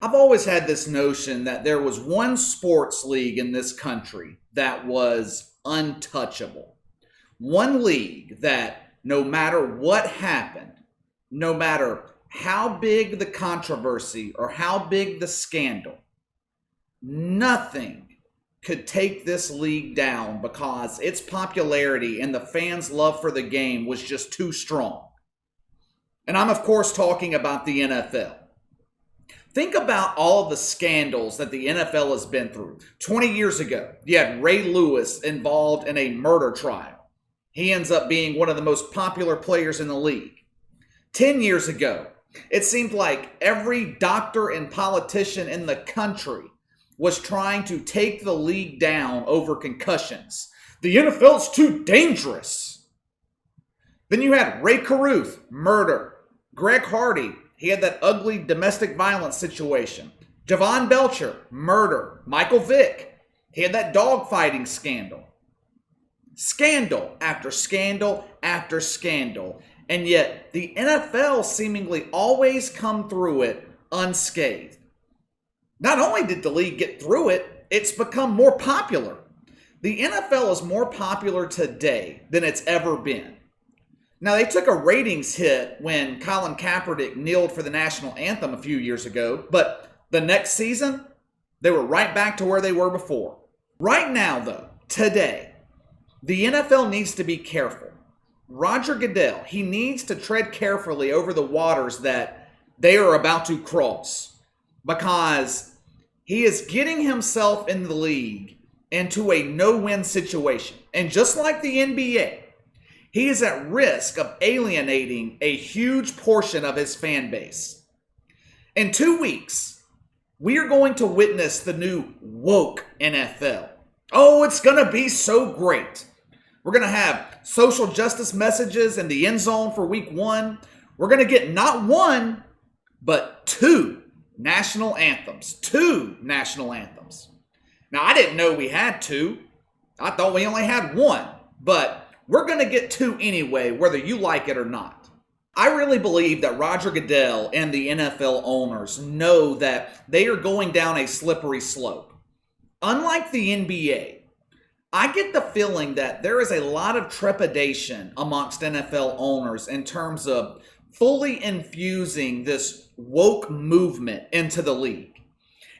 I've always had this notion that there was one sports league in this country that was untouchable. One league that no matter what happened, no matter how big the controversy or how big the scandal, nothing could take this league down because its popularity and the fans' love for the game was just too strong. And I'm, of course, talking about the NFL. Think about all of the scandals that the NFL has been through. 20 years ago, you had Ray Lewis involved in a murder trial. He ends up being one of the most popular players in the league. 10 years ago, it seemed like every doctor and politician in the country was trying to take the league down over concussions. The NFL's too dangerous. Then you had Ray Caruth, murder. Greg Hardy, he had that ugly domestic violence situation. Javon Belcher, murder. Michael Vick, he had that dogfighting scandal. Scandal after scandal after scandal. And yet the NFL seemingly always come through it unscathed. Not only did the league get through it, it's become more popular. The NFL is more popular today than it's ever been. Now, they took a ratings hit when Colin Kaepernick kneeled for the national anthem a few years ago, but the next season, they were right back to where they were before. Right now, though, today, the NFL needs to be careful. Roger Goodell, he needs to tread carefully over the waters that they are about to cross because he is getting himself in the league into a no-win situation. And just like the NBA, he is at risk of alienating a huge portion of his fan base. In 2 weeks, we are going to witness the new woke NFL. Oh, it's going to be so great. We're going to have social justice messages in the end zone for week 1. We're going to get not one, but 2 national anthems. 2 national anthems. Now, I didn't know we had 2. I thought we only had 1, but we're going to get 2 anyway, whether you like it or not. I really believe that Roger Goodell and the NFL owners know that they are going down a slippery slope. Unlike the NBA, I get the feeling that there is a lot of trepidation amongst NFL owners in terms of fully infusing this woke movement into the league.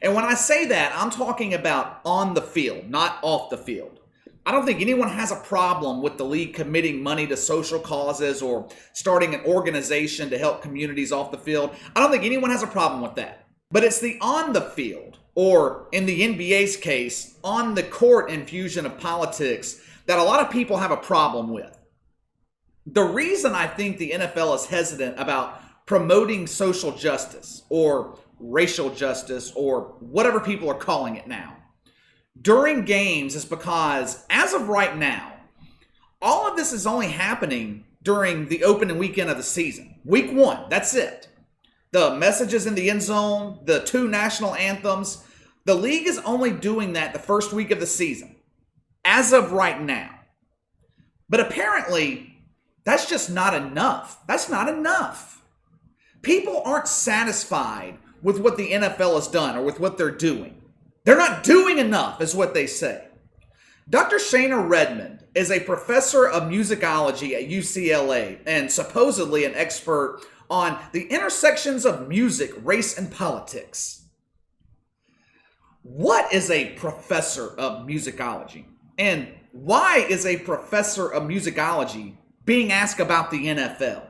And when I say that, I'm talking about on the field, not off the field. I don't think anyone has a problem with the league committing money to social causes or starting an organization to help communities off the field. I don't think anyone has a problem with that. But it's the on the field, or in the NBA's case, on the court infusion of politics that a lot of people have a problem with. The reason I think the NFL is hesitant about promoting social justice or racial justice or whatever people are calling it now during games is because, as of right now, all of this is only happening during the opening weekend of the season. Week 1, that's it. The messages in the end zone, the 2 national anthems, the league is only doing that the first week of the season, as of right now. But apparently, that's just not enough. That's not enough. People aren't satisfied with what the NFL has done or with what they're doing. They're not doing enough, is what they say. Dr. Shana Redmond is a professor of musicology at UCLA and supposedly an expert on the intersections of music, race, and politics. What is a professor of musicology? And why is a professor of musicology being asked about the NFL?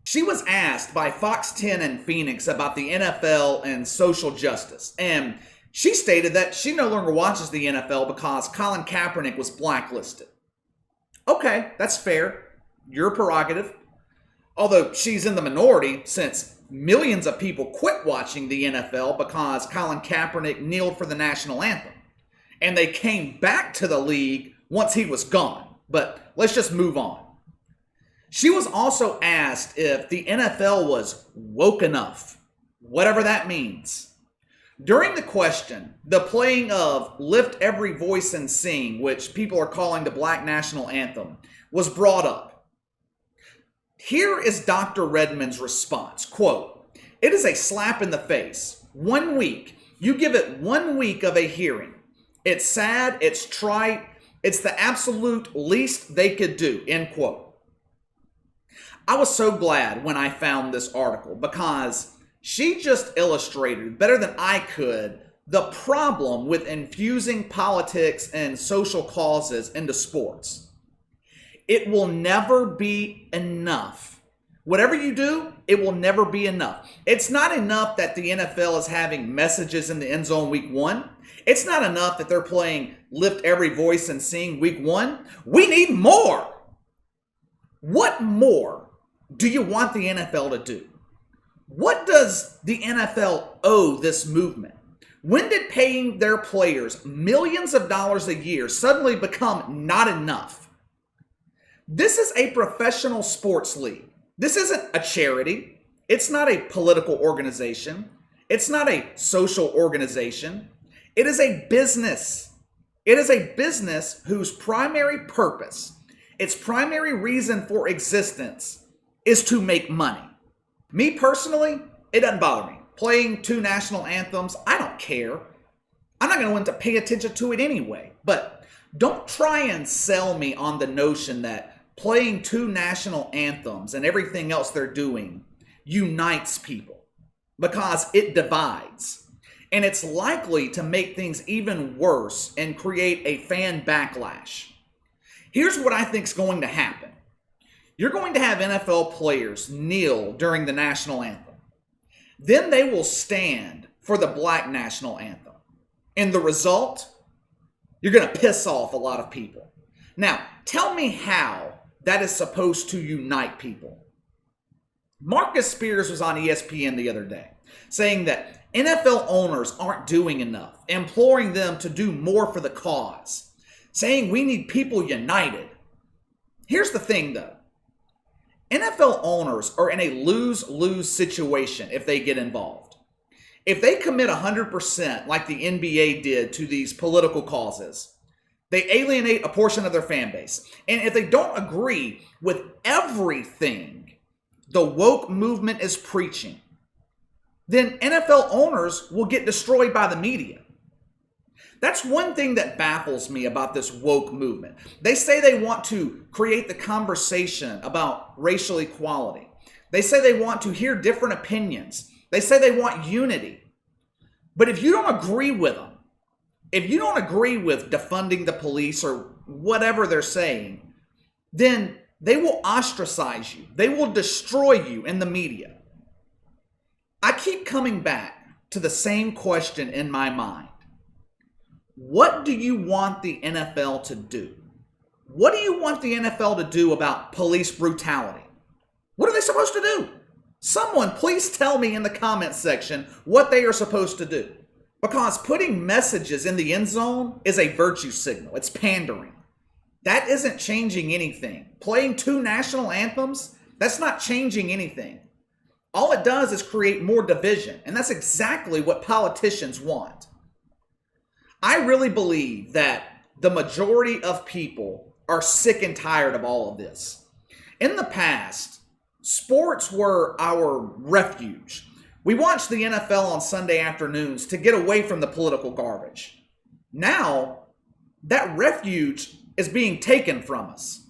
She was asked by Fox 10 in Phoenix about the NFL and social justice, and she stated that she no longer watches the NFL because Colin Kaepernick was blacklisted. Okay, that's fair. Your prerogative. Although she's in the minority since millions of people quit watching the NFL because Colin Kaepernick kneeled for the national anthem. And they came back to the league once he was gone. But let's just move on. She was also asked if the NFL was woke enough, whatever that means. During the question, the playing of Lift Every Voice and Sing, which people are calling the Black National Anthem, was brought up. Here is Dr. Redmond's response, quote, "It is a slap in the face. 1 week. You give it 1 week of a hearing. It's sad, it's trite, it's the absolute least they could do, end quote. I was so glad when I found this article because she just illustrated better than I could the problem with infusing politics and social causes into sports. It will never be enough. Whatever you do, it will never be enough. It's not enough that the NFL is having messages in the end zone week 1. It's not enough that they're playing Lift Every Voice and Sing week 1. We need more. What more do you want the NFL to do? What does the NFL owe this movement? When did paying their players millions of dollars a year suddenly become not enough? This is a professional sports league. This isn't a charity. It's not a political organization. It's not a social organization. It is a business. It is a business whose primary purpose, its primary reason for existence, is to make money. Me personally, it doesn't bother me. Playing 2 national anthems, I don't care. I'm not going to pay attention to it anyway. But don't try and sell me on the notion that playing 2 national anthems and everything else they're doing unites people, because it divides. And it's likely to make things even worse and create a fan backlash. Here's what I think is going to happen. You're going to have NFL players kneel during the national anthem. Then they will stand for the black national anthem. And the result, you're going to piss off a lot of people. Now, tell me how that is supposed to unite people. Marcus Spears was on ESPN the other day saying that NFL owners aren't doing enough, imploring them to do more for the cause, saying we need people united. Here's the thing though. NFL owners are in a lose-lose situation if they get involved. If they commit 100% like the NBA did to these political causes, they alienate a portion of their fan base. And if they don't agree with everything the woke movement is preaching, then NFL owners will get destroyed by the media. That's one thing that baffles me about this woke movement. They say they want to create the conversation about racial equality. They say they want to hear different opinions. They say they want unity. But if you don't agree with them, if you don't agree with defunding the police or whatever they're saying, then they will ostracize you. They will destroy you in the media. I keep coming back to the same question in my mind. What do you want the NFL to do? What do you want the NFL to do about police brutality? What are they supposed to do? Someone please tell me in the comments section what they are supposed to do. Because putting messages in the end zone is a virtue signal. It's pandering. That isn't changing anything. Playing 2 national anthems, that's not changing anything. All it does is create more division. And that's exactly what politicians want. I really believe that the majority of people are sick and tired of all of this. In the past, sports were our refuge. We watched the NFL on Sunday afternoons to get away from the political garbage. Now, that refuge is being taken from us.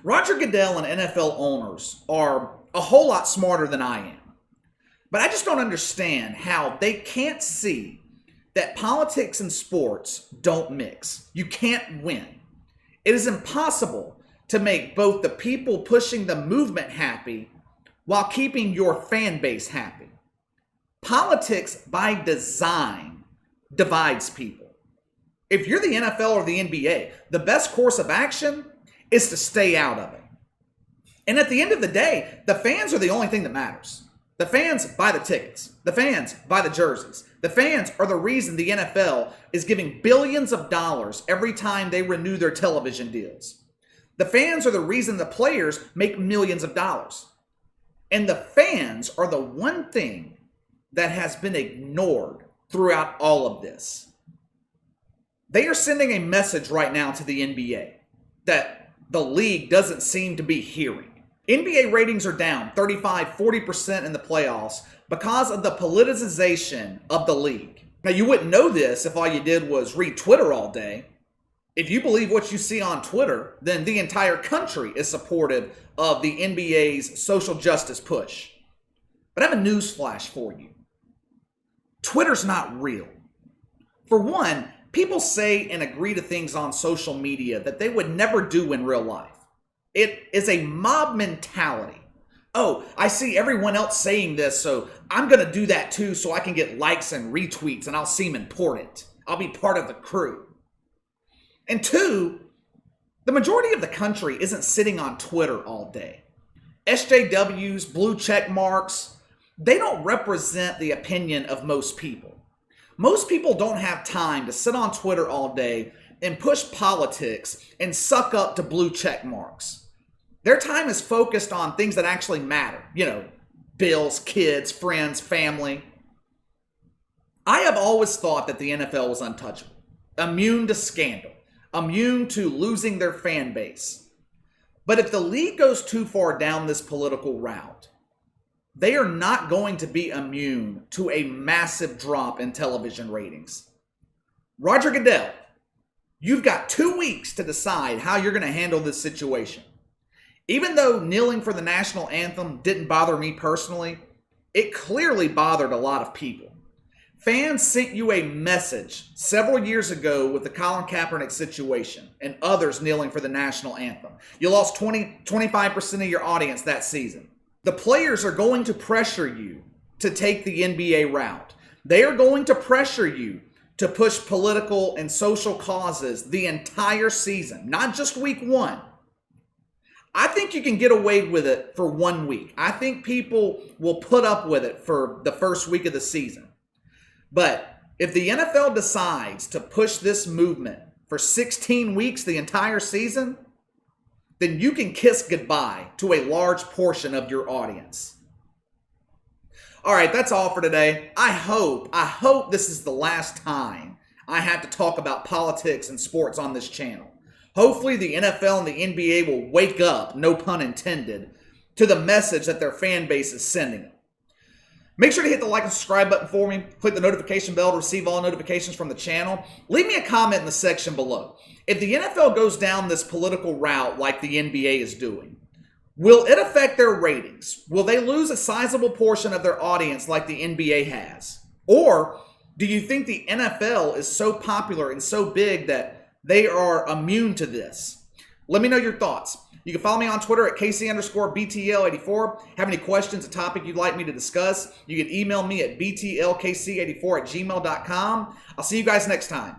Roger Goodell and NFL owners are a whole lot smarter than I am. But I just don't understand how they can't see that politics and sports don't mix. You can't win. It is impossible to make both the people pushing the movement happy while keeping your fan base happy. Politics, by design, divides people. If you're the NFL or the NBA, the best course of action is to stay out of it. And at the end of the day, the fans are the only thing that matters. The fans buy the tickets. The fans buy the jerseys. The fans are the reason the NFL is giving billions of dollars every time they renew their television deals. The fans are the reason the players make millions of dollars. And the fans are the one thing that has been ignored throughout all of this. They are sending a message right now to the NBA that the league doesn't seem to be hearing. NBA ratings are down 35-40% in the playoffs because of the politicization of the league. Now, you wouldn't know this if all you did was read Twitter all day. If you believe what you see on Twitter, then the entire country is supportive of the NBA's social justice push. But I have a news flash for you. Twitter's not real. For one, people say and agree to things on social media that they would never do in real life. It is a mob mentality. Oh, I see everyone else saying this, so I'm going to do that too so I can get likes and retweets and I'll seem important. I'll be part of the crew. And two, the majority of the country isn't sitting on Twitter all day. SJWs, blue check marks, they don't represent the opinion of most people. Most people don't have time to sit on Twitter all day and push politics and suck up to blue check marks. Their time is focused on things that actually matter. You know, bills, kids, friends, family. I have always thought that the NFL was untouchable, immune to scandal, immune to losing their fan base. But if the league goes too far down this political route, they are not going to be immune to a massive drop in television ratings. Roger Goodell, you've got 2 weeks to decide how you're going to handle this situation. Even though kneeling for the national anthem didn't bother me personally, it clearly bothered a lot of people. Fans sent you a message several years ago with the Colin Kaepernick situation and others kneeling for the national anthem. You lost 25% of your audience that season. The players are going to pressure you to take the NBA route. They are going to pressure you to push political and social causes the entire season, not just week one. I think you can get away with it for 1 week. I think people will put up with it for the first week of the season. But if the NFL decides to push this movement for 16 weeks, the entire season, then you can kiss goodbye to a large portion of your audience. All right, that's all for today. I hope this is the last time I have to talk about politics and sports on this channel. Hopefully the NFL and the NBA will wake up, no pun intended, to the message that their fan base is sending them. Make sure to hit the like and subscribe button for me. Click the notification bell to receive all notifications from the channel. Leave me a comment in the section below. If the NFL goes down this political route like the NBA is doing, will it affect their ratings? Will they lose a sizable portion of their audience like the NBA has? Or do you think the NFL is so popular and so big that they are immune to this? Let me know your thoughts. You can follow me on Twitter at KC_BTL84. Have any questions, a topic you'd like me to discuss? You can email me at BTLKC84@gmail.com. I'll see you guys next time.